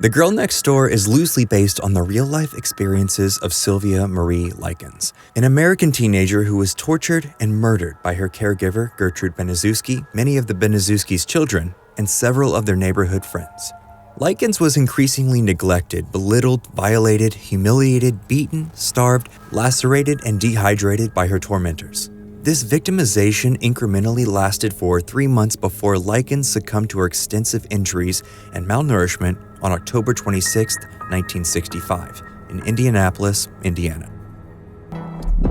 The Girl Next Door is loosely based on the real-life experiences of Sylvia Marie Likens, an American teenager who was tortured and murdered by her caregiver, Gertrude Baniszewski, many of the Baniszewski's children, and several of their neighborhood friends. Likens was increasingly neglected, belittled, violated, humiliated, beaten, starved, lacerated, and dehydrated by her tormentors. This victimization incrementally lasted for 3 months before Likens succumbed to her extensive injuries and malnourishment on October 26, 1965, in Indianapolis, Indiana.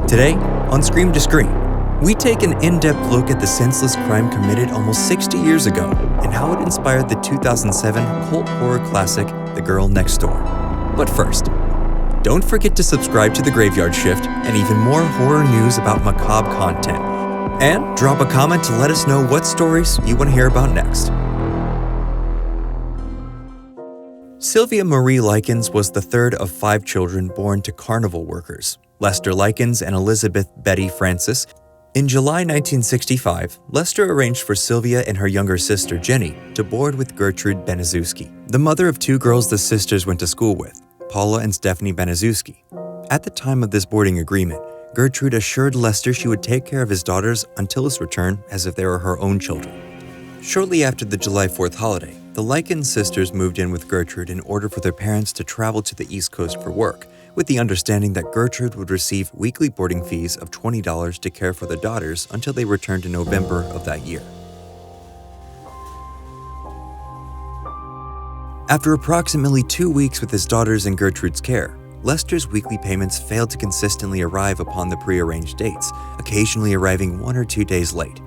Today, on Scream to Scream, we take an in-depth look at the senseless crime committed almost 60 years ago and how it inspired the 2007 cult horror classic, The Girl Next Door. But first, don't forget to subscribe to The Graveyard Shift and even more horror news about macabre content. And drop a comment to let us know what stories you want to hear about next. Sylvia Marie Likens was the third of 5 children born to carnival workers, Lester Likens and Elizabeth Betty Francis. In July 1965, Lester arranged for Sylvia and her younger sister Jenny to board with Gertrude Baniszewski, the mother of 2 girls the sisters went to school with, Paula and Stephanie Baniszewski. At the time of this boarding agreement, Gertrude assured Lester she would take care of his daughters until his return as if they were her own children. Shortly after the July 4th holiday, the Likens sisters moved in with Gertrude in order for their parents to travel to the East Coast for work, with the understanding that Gertrude would receive weekly boarding fees of $20 to care for the daughters until they returned in November of that year. After approximately 2 weeks with his daughters in Gertrude's care, Lester's weekly payments failed to consistently arrive upon the prearranged dates, occasionally arriving 1 or 2 days late.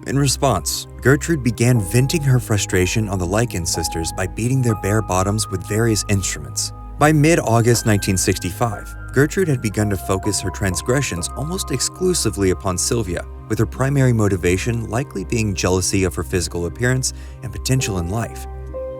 In response, Gertrude began venting her frustration on the Likens sisters by beating their bare bottoms with various instruments. By mid-August 1965, Gertrude had begun to focus her transgressions almost exclusively upon Sylvia, with her primary motivation likely being jealousy of her physical appearance and potential in life.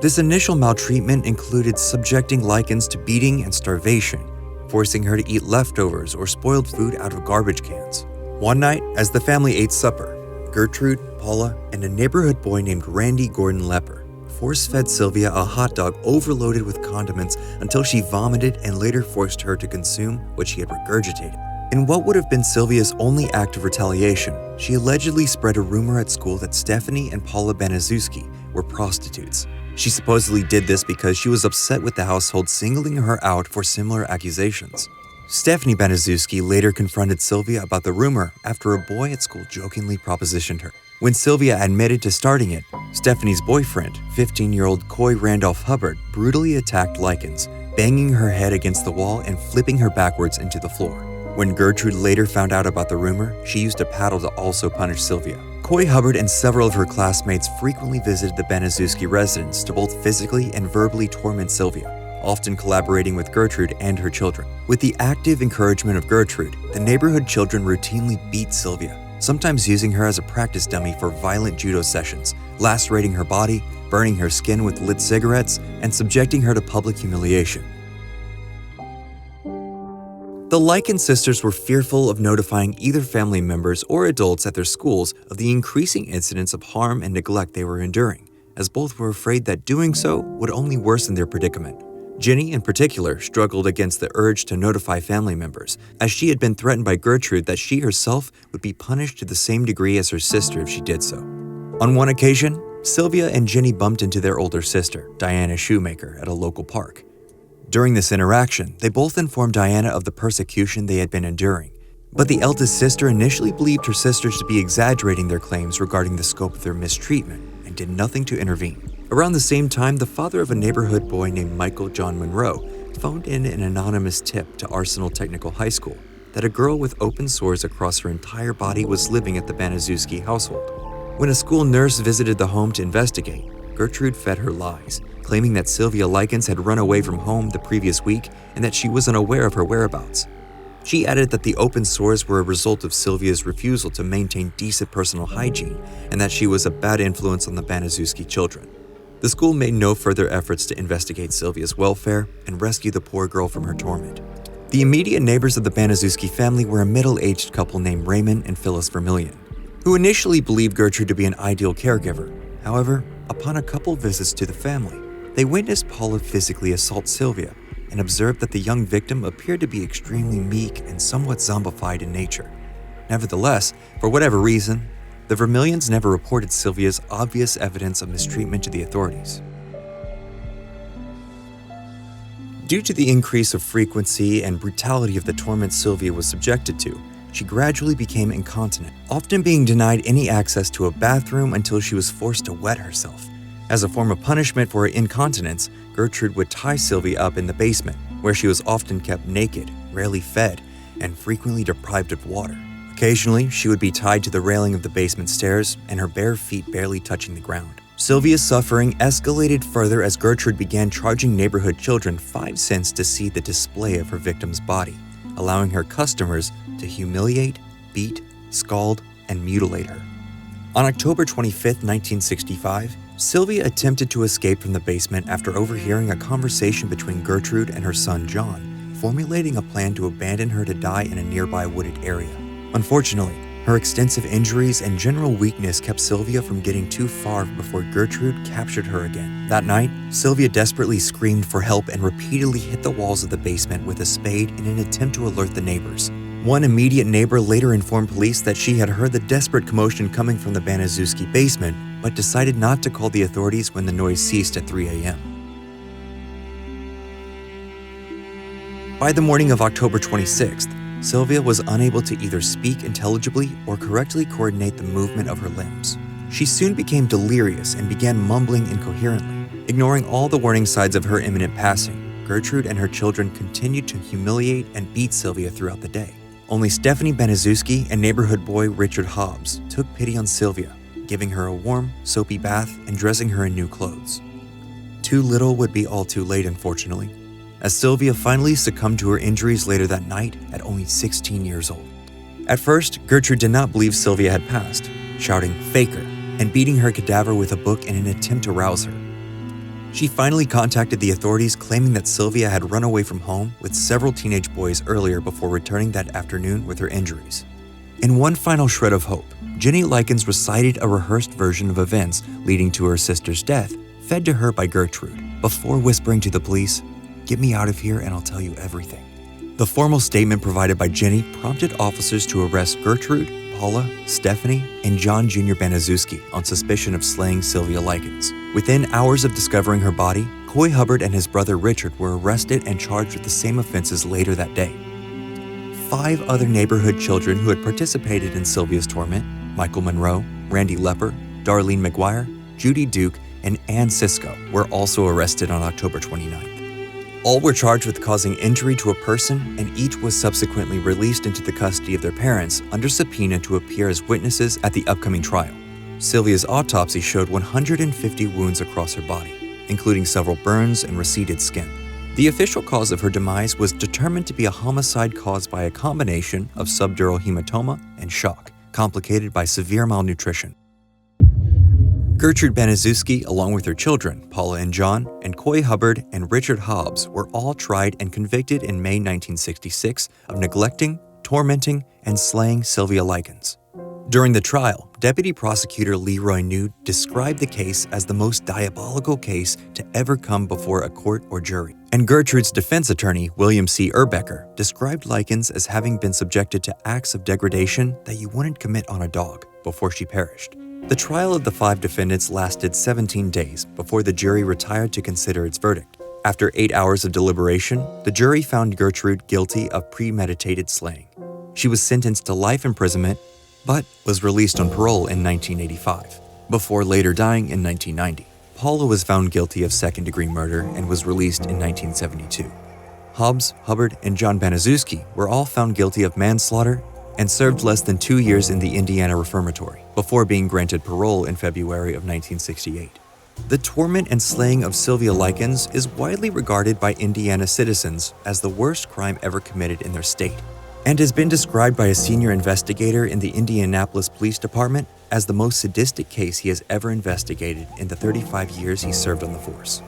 This initial maltreatment included subjecting Likens to beating and starvation, forcing her to eat leftovers or spoiled food out of garbage cans. One night, as the family ate supper, Gertrude, Paula, and a neighborhood boy named Randy Gordon Lepper force-fed Sylvia a hot dog overloaded with condiments until she vomited and later forced her to consume what she had regurgitated. In what would have been Sylvia's only act of retaliation, she allegedly spread a rumor at school that Stephanie and Paula Baniszewski were prostitutes. She supposedly did this because she was upset with the household singling her out for similar accusations. Stephanie Baniszewski later confronted Sylvia about the rumor after a boy at school jokingly propositioned her. When Sylvia admitted to starting it, Stephanie's boyfriend, 15-year-old Coy Randolph Hubbard, brutally attacked Likens, banging her head against the wall and flipping her backwards into the floor. When Gertrude later found out about the rumor, she used a paddle to also punish Sylvia. Coy Hubbard and several of her classmates frequently visited the Baniszewski residence to both physically and verbally torment Sylvia, often collaborating with Gertrude and her children. With the active encouragement of Gertrude, the neighborhood children routinely beat Sylvia, sometimes using her as a practice dummy for violent judo sessions, lacerating her body, burning her skin with lit cigarettes, and subjecting her to public humiliation. The Likens sisters were fearful of notifying either family members or adults at their schools of the increasing incidents of harm and neglect they were enduring, as both were afraid that doing so would only worsen their predicament. Jenny, in particular, struggled against the urge to notify family members, as she had been threatened by Gertrude that she herself would be punished to the same degree as her sister if she did so. On one occasion, Sylvia and Jenny bumped into their older sister, Diana Shoemaker, at a local park. During this interaction, they both informed Diana of the persecution they had been enduring, but the eldest sister initially believed her sisters to be exaggerating their claims regarding the scope of their mistreatment and did nothing to intervene. Around the same time, the father of a neighborhood boy named Michael John Monroe phoned in an anonymous tip to Arsenal Technical High School that a girl with open sores across her entire body was living at the Baniszewski household. When a school nurse visited the home to investigate, Gertrude fed her lies, claiming that Sylvia Likens had run away from home the previous week and that she was unaware of her whereabouts. She added that the open sores were a result of Sylvia's refusal to maintain decent personal hygiene and that she was a bad influence on the Baniszewski children. The school made no further efforts to investigate Sylvia's welfare and rescue the poor girl from her torment. The immediate neighbors of the Baniszewski family were a middle-aged couple named Raymond and Phyllis Vermillion, who initially believed Gertrude to be an ideal caregiver. However, upon a couple visits to the family, They witnessed Paula physically assault Sylvia and observed that the young victim appeared to be extremely meek and somewhat zombified in nature. Nevertheless, for whatever reason, the Vermillions never reported Sylvia's obvious evidence of mistreatment to the authorities. Due to the increase of frequency and brutality of the torment Sylvia was subjected to, she gradually became incontinent, often being denied any access to a bathroom until she was forced to wet herself. As a form of punishment for her incontinence, Gertrude would tie Sylvia up in the basement, where she was often kept naked, rarely fed, and frequently deprived of water. Occasionally, she would be tied to the railing of the basement stairs and her bare feet barely touching the ground. Sylvia's suffering escalated further as Gertrude began charging neighborhood children 5 cents to see the display of her victim's body, allowing her customers to humiliate, beat, scald, and mutilate her. On October 25, 1965, Sylvia attempted to escape from the basement after overhearing a conversation between Gertrude and her son John, formulating a plan to abandon her to die in a nearby wooded area. Unfortunately, her extensive injuries and general weakness kept Sylvia from getting too far before Gertrude captured her again. That night, Sylvia desperately screamed for help and repeatedly hit the walls of the basement with a spade in an attempt to alert the neighbors. One immediate neighbor later informed police that she had heard the desperate commotion coming from the Baniszewski basement, but decided not to call the authorities when the noise ceased at 3 a.m. By the morning of October 26th, Sylvia was unable to either speak intelligibly or correctly coordinate the movement of her limbs. She soon became delirious and began mumbling incoherently. Ignoring all the warning signs of her imminent passing, Gertrude and her children continued to humiliate and beat Sylvia throughout the day. Only Stephanie Baniszewski and neighborhood boy Richard Hobbs took pity on Sylvia, giving her a warm, soapy bath and dressing her in new clothes. Too little would be all too late, unfortunately, as Sylvia finally succumbed to her injuries later that night at only 16 years old. At first, Gertrude did not believe Sylvia had passed, shouting "faker" and beating her cadaver with a book in an attempt to rouse her. She finally contacted the authorities, claiming that Sylvia had run away from home with several teenage boys earlier before returning that afternoon with her injuries. In one final shred of hope, Jenny Likens recited a rehearsed version of events leading to her sister's death, fed to her by Gertrude, before whispering to the police, "Get me out of here and I'll tell you everything." The formal statement provided by Jenny prompted officers to arrest Gertrude, Paula, Stephanie, and John Jr. Baniszewski on suspicion of slaying Sylvia Likens. Within hours of discovering her body, Coy Hubbard and his brother Richard were arrested and charged with the same offenses later that day. 5 other neighborhood children who had participated in Sylvia's torment, Michael Monroe, Randy Lepper, Darlene McGuire, Judy Duke, and Ann Cisco, were also arrested on October 29th. All were charged with causing injury to a person, and each was subsequently released into the custody of their parents under subpoena to appear as witnesses at the upcoming trial. Sylvia's autopsy showed 150 wounds across her body, including several burns and receded skin. The official cause of her demise was determined to be a homicide caused by a combination of subdural hematoma and shock, complicated by severe malnutrition. Gertrude Baniszewski, along with her children, Paula and John, and Coy Hubbard and Richard Hobbs, were all tried and convicted in May 1966 of neglecting, tormenting, and slaying Sylvia Likens. During the trial, Deputy Prosecutor Leroy Nude described the case as the most diabolical case to ever come before a court or jury. And Gertrude's defense attorney, William C. Urbecker, described Likens as having been subjected to acts of degradation that you wouldn't commit on a dog before she perished. The trial of the 5 defendants lasted 17 days before the jury retired to consider its verdict. After 8 hours of deliberation, the jury found Gertrude guilty of premeditated slaying. She was sentenced to life imprisonment, but was released on parole in 1985, before later dying in 1990. Paula was found guilty of second-degree murder and was released in 1972. Hobbs, Hubbard, and John Baniszewski were all found guilty of manslaughter and served less than 2 years in the Indiana Reformatory, before being granted parole in February of 1968. The torment and slaying of Sylvia Likens is widely regarded by Indiana citizens as the worst crime ever committed in their state, and has been described by a senior investigator in the Indianapolis Police Department as the most sadistic case he has ever investigated in the 35 years he served on the force.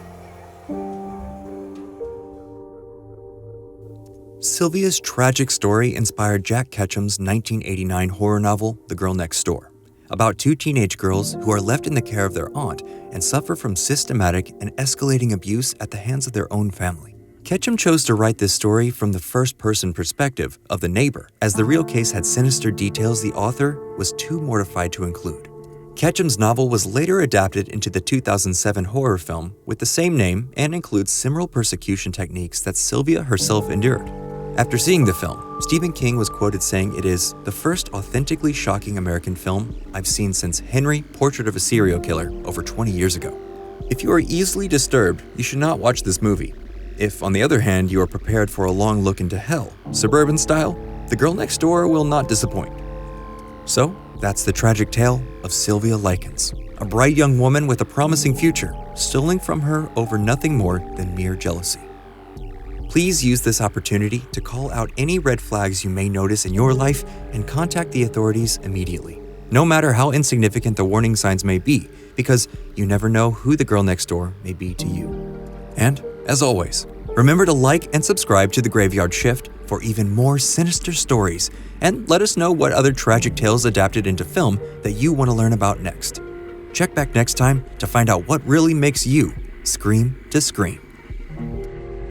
Sylvia's tragic story inspired Jack Ketchum's 1989 horror novel, The Girl Next Door, about 2 teenage girls who are left in the care of their aunt and suffer from systematic and escalating abuse at the hands of their own family. Ketchum chose to write this story from the first-person perspective of the neighbor, as the real case had sinister details the author was too mortified to include. Ketchum's novel was later adapted into the 2007 horror film with the same name and includes similar persecution techniques that Sylvia herself endured. After seeing the film, Stephen King was quoted saying it is the first authentically shocking American film I've seen since Henry, Portrait of a Serial Killer over 20 years ago. If you are easily disturbed, you should not watch this movie. If, on the other hand, you are prepared for a long look into hell, suburban style, The Girl Next Door will not disappoint. So, that's the tragic tale of Sylvia Likens, a bright young woman with a promising future, stolen from her over nothing more than mere jealousy. Please use this opportunity to call out any red flags you may notice in your life and contact the authorities immediately, no matter how insignificant the warning signs may be, because you never know who the girl next door may be to you. And, as always, remember to like and subscribe to The Graveyard Shift for even more sinister stories, and let us know what other tragic tales adapted into film that you want to learn about next. Check back next time to find out what really makes you scream to scream.